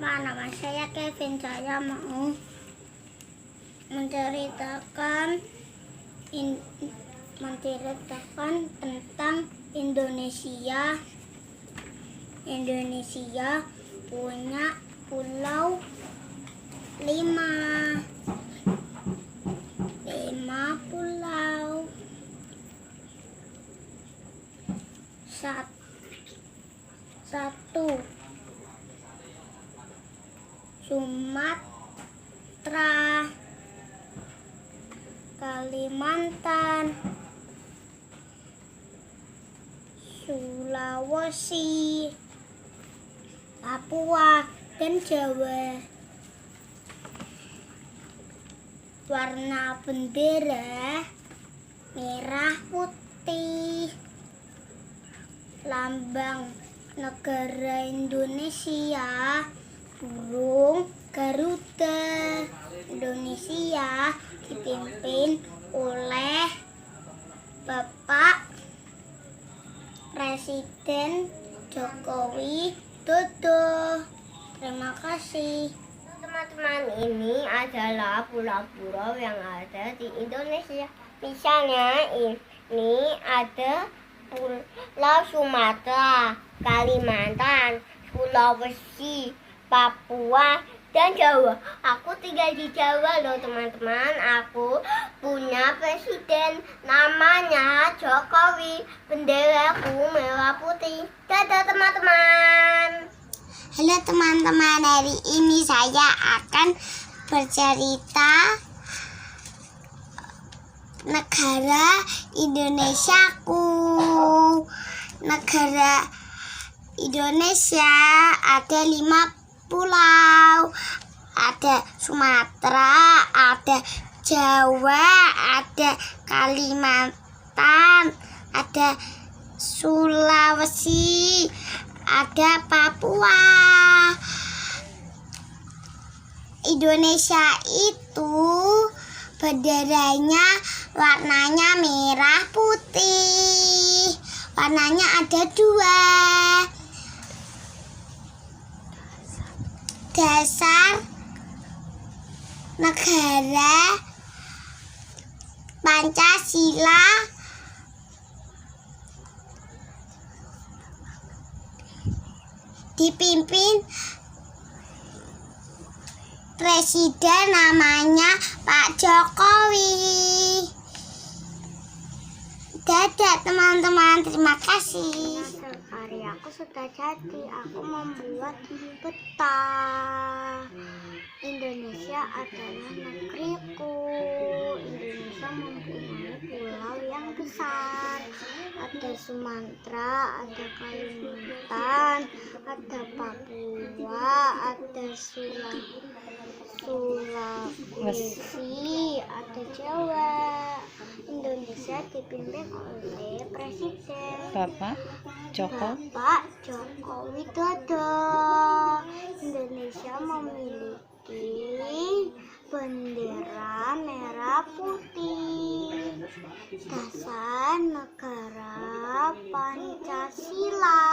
teman-teman, nama saya Kevin. Saya mau menceritakan tentang Indonesia. Indonesia punya pulau 5 pulau. Satu Sumatera, Kalimantan, Sulawesi, Papua, dan Jawa. Warna bendera merah putih. Lambang negara Indonesia burung Garuda. Indonesia dipimpin oleh Bapak Presiden Joko Widodo. Terima kasih. Teman-teman, ini adalah pulau-pulau yang ada di Indonesia. Misalnya ini ada Pulau Sumatera, Kalimantan, Sulawesi, Papua, dan Jawa. Aku tinggal di Jawa loh teman-teman. Aku punya presiden namanya Jokowi. Benderaku merah putih. Dadah teman-teman. Halo teman-teman, hari ini saya akan bercerita negara Indonesiaku. Negara Indonesia ada 5 pulau. Ada Sumatera, ada Jawa, ada Kalimantan, ada Sulawesi, ada Papua. Indonesia itu benderanya warnanya merah putih. Warnanya ada 2. Dasar negara Pancasila dipimpin presiden namanya Pak Jokowi. Dadah teman-teman, terima kasih. Karyaku sudah jadi. Aku membuat peta. Indonesia adalah negeriku. Indonesia mempunyai pulau yang besar. Ada Sumatera, ada Kalimantan, ada Papua, ada Sulawesi, ada Jawa. Indonesia dipimpin oleh Presiden Bapak Joko Widodo. Indonesia memiliki bendera merah putih. Dasar negara Pancasila.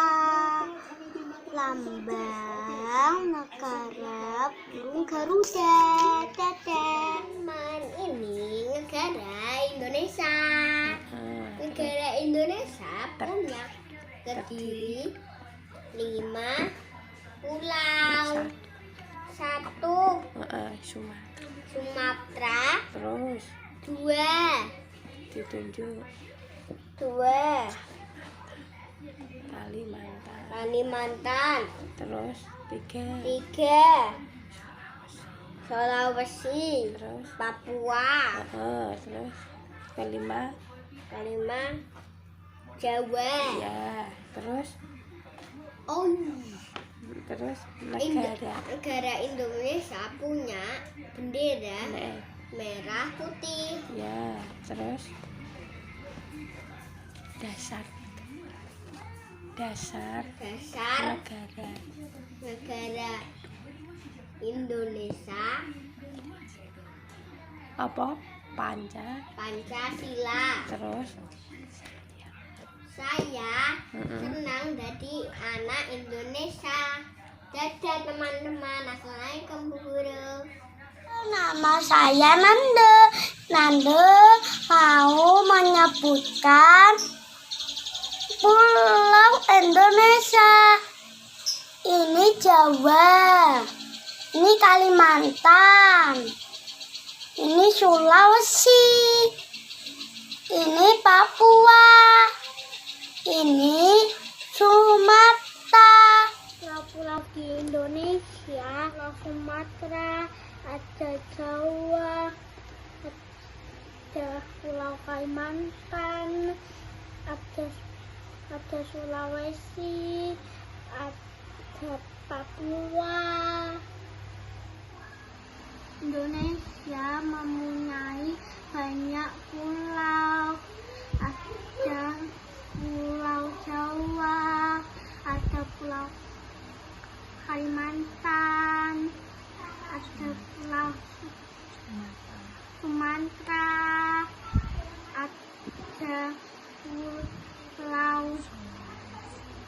Lambang negara burung Garuda. Dadah. Ini negara Indonesia. Negara Indonesia punya terdiri 5 pulau. 1 Sumatera. Terus 2 ditunjuk 2 Kalimantan. Kalimantan. Terus 3 Sulawesi. Terus Papua. terus kelima Jawa. ya. Terus negara Indonesia punya bendera merah putih. ya. Terus dasar negara Indonesia apa? Pancasila. Terus Saya senang jadi anak Indonesia. Dadah teman-teman, assalamualaikum Bu Guru. Nama saya Nanda. Nanda mau menyebutkan pulau Indonesia. Ini Jawa, ini Kalimantan, ini Sulawesi, ini Papua, ini Sumatera. Pulau-pulau di Indonesia, Pulau Sumatera, ada Jawa, ada Pulau Kalimantan, ada Sulawesi, ada Papua. Indonesia mempunyai banyak pulau. Ada Pulau Jawa, ada Pulau Kalimantan, ada Pulau Sumatera, ada Pulau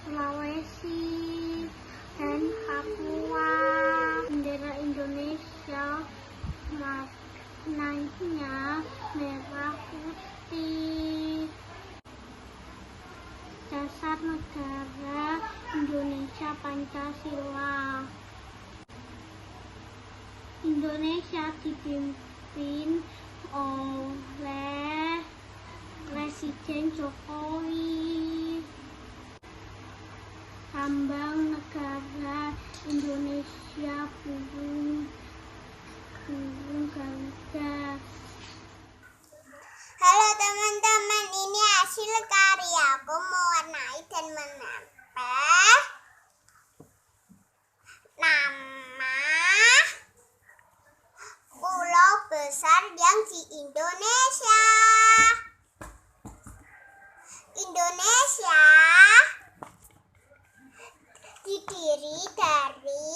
Sulawesi dan Papua. Bendera Indonesia warnanya merah putih. Dasar negara Indonesia Pancasila. Indonesia dipimpin oleh Presiden Jokowi. Lambang negara Indonesia burung Garuda. Halo teman-teman, ini hasil karyaku mewarnai dan menempel nama pulau besar yang di Indonesia. Indonesia terdiri dari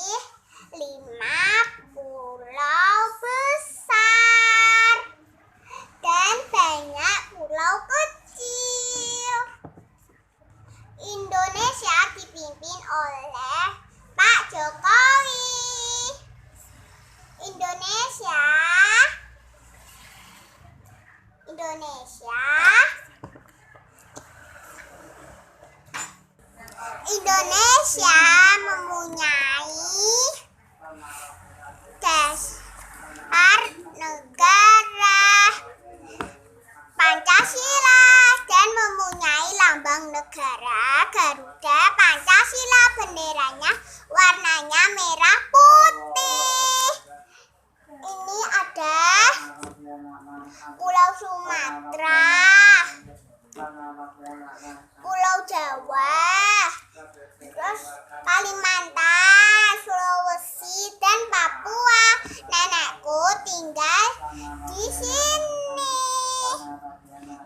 5 pulau besar dan banyak pulau kecil. Indonesia dipimpin oleh Pak Jokowi. Indonesia mempunyai dasar negara Pancasila dan mempunyai lambang negara Garuda Pancasila. Benderanya warnanya merah putih. Ini ada Pulau Sumatera, Pulau Jawa, terus Kalimantan, Sulawesi, dan Papua. Nenekku tinggal di sini,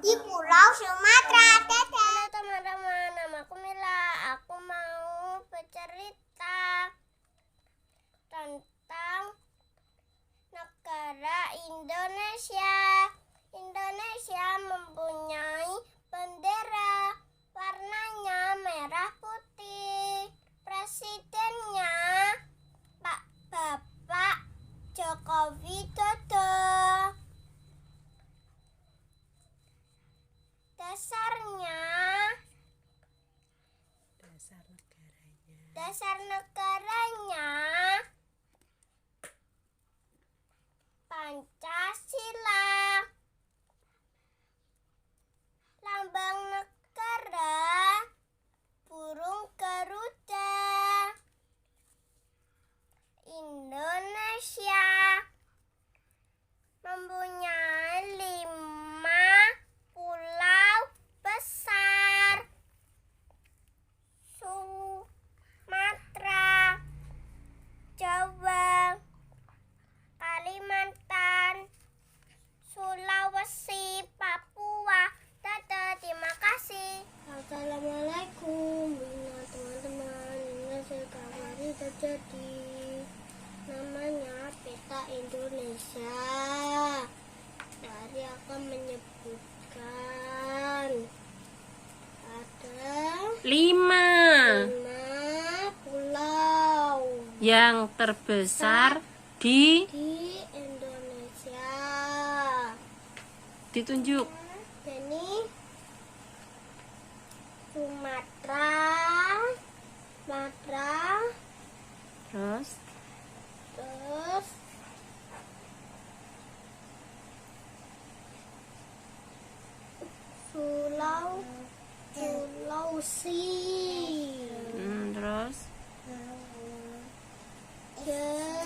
di Pulau Sumatera. Dadah teman-teman, namaku Mila. Aku mau bercerita tentang negara Indonesia. Indonesia mempunyai bendera warnanya merah putih. Presidennya Bapak Joko Widodo. Dasar negaranya Pancasila. Lambang negara burung Garuda. Indonesia mempunyai 5 pulau besar. Sumatera, Jawa, Kalimantan, Sulawesi, Papua. Dadah, terima kasih. Assalamualaikum teman-teman. Ini sekarang terjadi namanya peta Indonesia. Dari akan menyebutkan ada 5 5 pulau. yang terbesar di Indonesia. ditunjuk. Ini Sumatera. Terus Terus Sulawesi. terus Ja-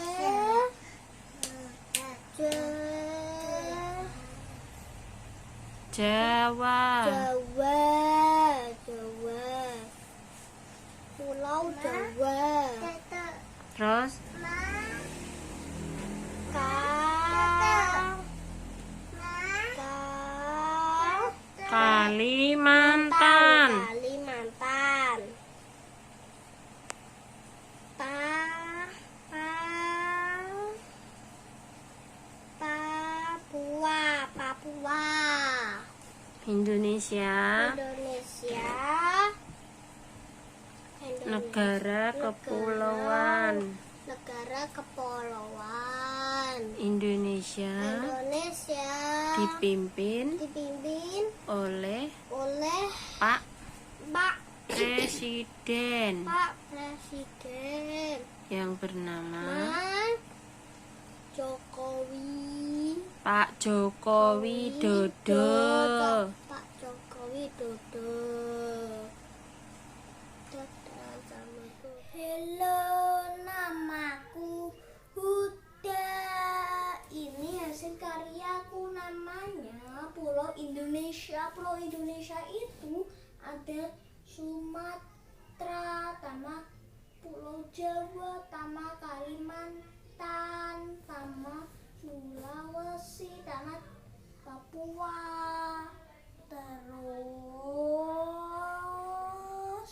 Jawa. Jawa. Pulau Jawa. Terus Ka- Kalimantan. Kalimantan. Pa- pa- Papua. Indonesia. Indonesia. Negara kepulauan. Negara kepulauan. Indonesia Indonesia dipimpin dipimpin oleh oleh Pak Pak Presiden Presiden yang bernama Mas Jokowi. Pak Joko Widodo. Pak Jokowi Dodo. Halo, namaku Huda. Ini hasil karyaku, namanya Pulau Indonesia. Pulau Indonesia itu ada Sumatera, sama Pulau Jawa, sama Kalimantan, sama Sulawesi, sama Papua. Terus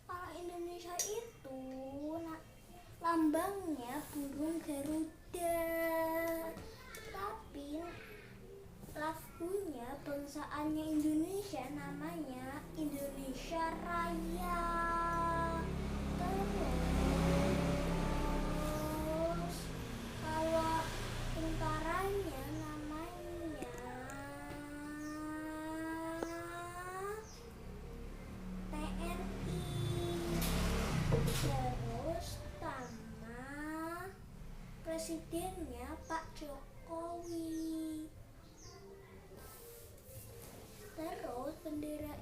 kalau Indonesia itu lambangnya burung Garuda, tapi lagunya bangsaannya Indonesia namanya Indonesia Raya. Terus kalau tentaranya namanya TNI. Terus sama presidennya Pak Jokowi. Terus bendera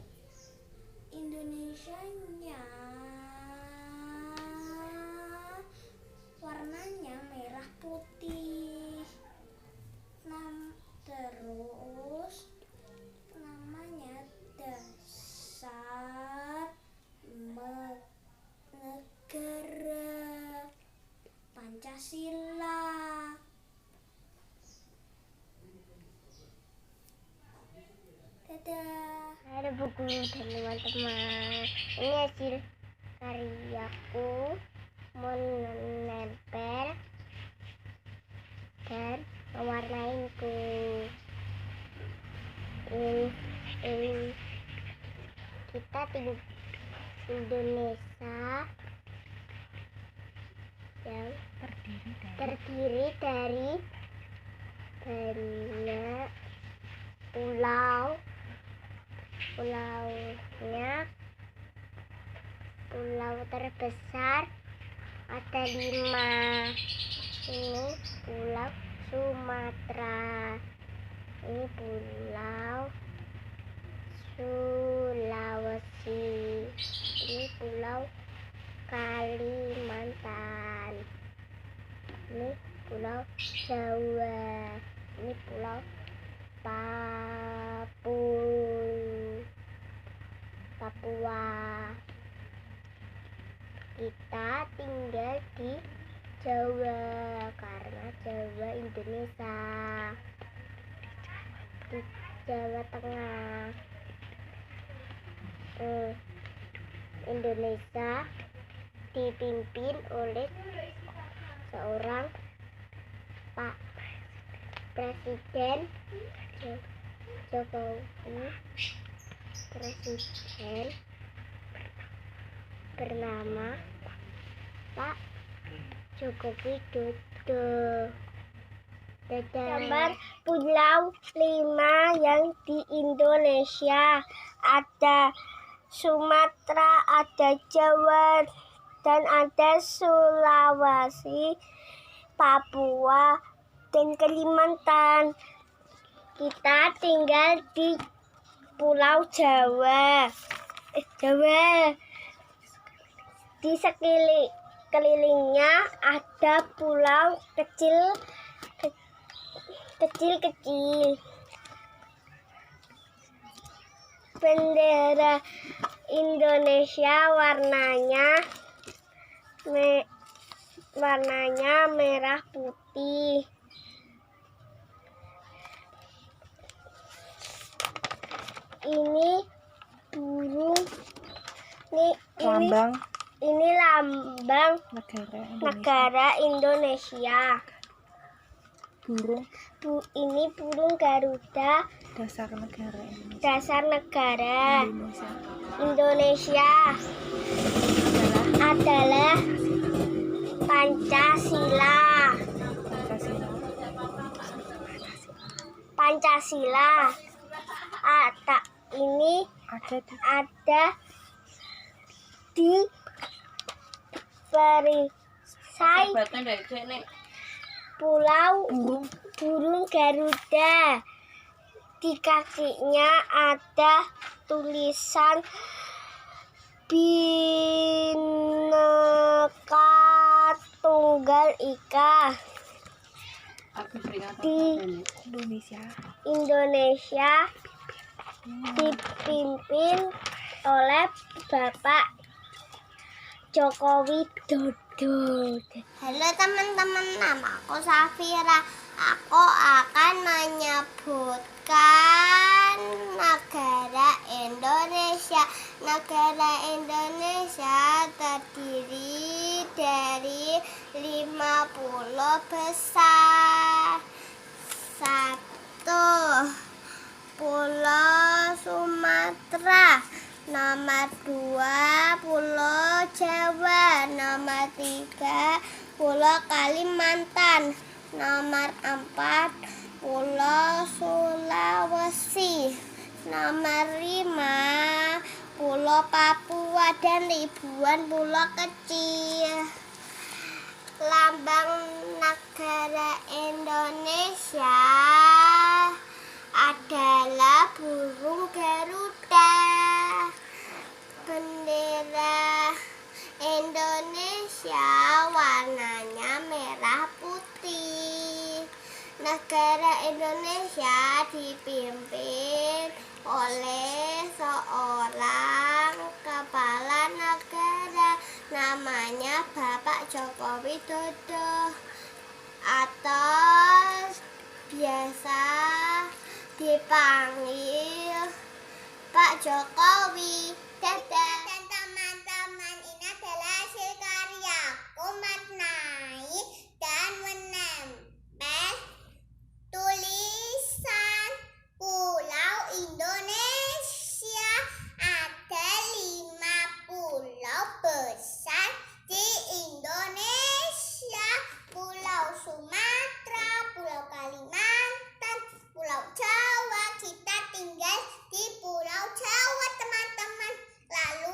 Indonesianya warnanya merah putih. Terus namanya dasar negara Pancasila. Dadah. Ada buku dan teman-teman. Ini hasil karyaku menempel dan mewarnainku. Ini kita tinggal Indonesia yang terdiri dari banyak pulau. Pulaunya, pulau terbesar ada 5. Ini Pulau Sumatera, ini Pulau Sulawesi, ini Pulau Kalimantan, ini Pulau Jawa, ini Pulau Papua. Kita tinggal di Jawa karena Jawa Indonesia, di Jawa Tengah. Indonesia dipimpin oleh seorang Pak Presiden Jokowi. Presiden bernama Pak Joko Widodo. Gambar pulau 5 yang di Indonesia. Ada Sumatera, ada Jawa, dan ada Sulawesi, Papua, dan Kalimantan. Kita tinggal di Pulau Jawa. Di sekelilingnya ada pulau kecil. Bendera Indonesia warnanya merah putih. Ini burung. Ini lambang negara Indonesia. Ini burung Garuda, dasar negara Indonesia adalah Pancasila. Ini ada di perisai pulau burung Garuda. Di kakinya ada tulisan Bhinneka Tunggal Ika. Di Indonesia dipimpin oleh Bapak Joko Widodo. Halo teman-teman, nama aku Safira. Aku akan menyebutkan negara Indonesia. Negara Indonesia terdiri dari 5 pulau besar. 1. Pulau Sumatera. Nomor 2, Pulau Jawa. Nomor 3, Pulau Kalimantan. Nomor 4, Pulau Sulawesi. Nomor 5, Pulau Papua dan ribuan pulau kecil. Lambang negara Indonesia adalah burung Garuda. Bendera Indonesia warnanya merah putih. Negara Indonesia dipimpin oleh seorang kepala negara, namanya Bapak Joko Widodo, atau biasa dipanggil Pak Jokowi. Dadah. Dan teman-teman, ini adalah hasil karyaku memaknai dan menempel tulisan Pulau Indonesia. Ada 5 pulau besar di Indonesia. Pulau Sumatera, Pulau Kalimantan, Pulau Jawa. Kita tinggal di Pulau Jawa, teman-teman. Lalu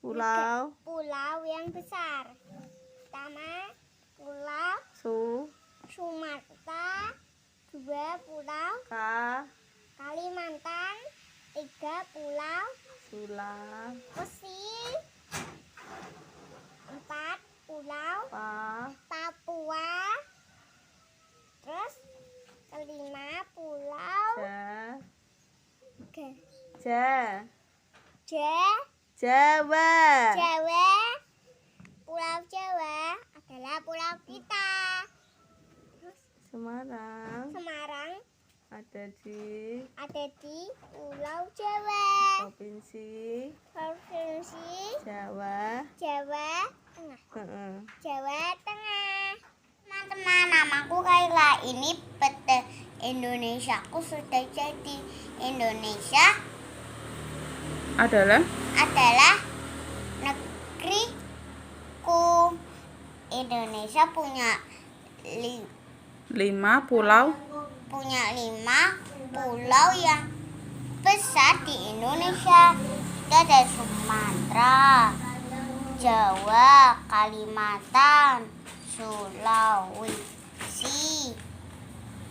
pulau yang besar. Pertama, pulau Sumatera. 2, pulau Kalimantan. 3, pulau Sulawesi. 4, pulau Papua. Terus kelima, pulau Jawa. Jawa. Pulau Jawa adalah pulau kita. Semarang Ada di ada di Pulau Jawa. provinsi Provinsi Jawa. Jawa Tengah. Heeh. Jawa Tengah. Teman-teman, namaku Kaila. Ini peta Indonesiaku sudah jadi. Indonesia Adalah negeriku. Indonesia punya 5 pulau. 5 pulau yang besar di Indonesia. Itu ada Sumatera, Jawa, Kalimantan, Sulawesi,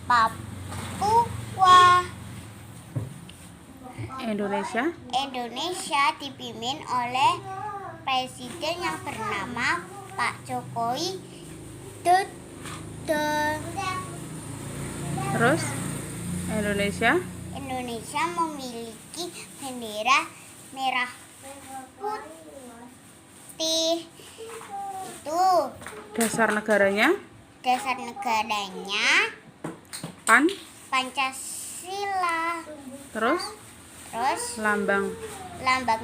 Papua. Indonesia dipimpin oleh presiden yang bernama Pak Jokowi Dodo. Terus Indonesia memiliki bendera merah putih. Itu dasar negaranya Pancasila. Terus lambang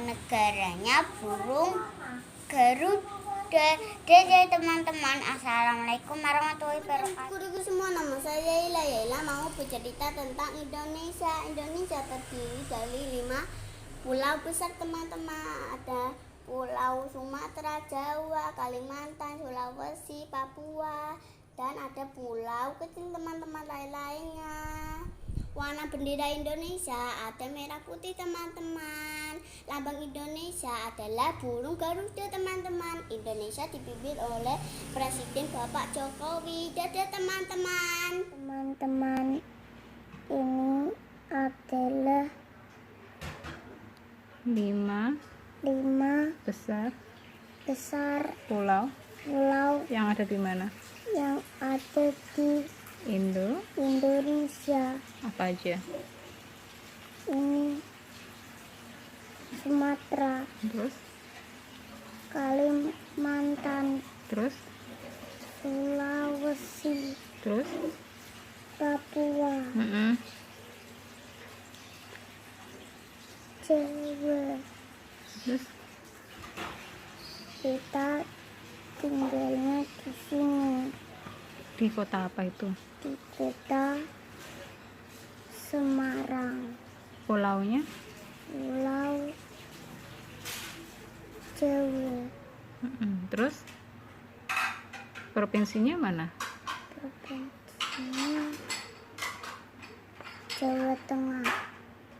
negaranya burung Garuda. Dadah teman-teman, assalamualaikum warahmatullahi wabarakatuh. Guruku semua, nama saya Yaila mau bercerita tentang Indonesia. Indonesia terdiri dari 5 pulau besar teman-teman. Ada Pulau Sumatera, Jawa, Kalimantan, Sulawesi, Papua, dan ada pulau kecil teman-teman lain-lainnya. Warna bendera Indonesia ada merah putih teman-teman. Lambang Indonesia adalah burung Garuda teman-teman. Indonesia dipimpin oleh Presiden Bapak Jokowi. Dadah teman-teman. Teman-teman, ini adalah 5 besar pulau pulau yang ada di mana? yang ada di Indonesia. Apa aja? Ini Sumatera, Terus Kalimantan, Sulawesi, Papua, Jawa. Terus Kita tinggalnya di sini, di kota apa itu? di kota Semarang, Pulaunya? Pulau Jawa. Terus provinsinya mana? Provinsinya Jawa Tengah.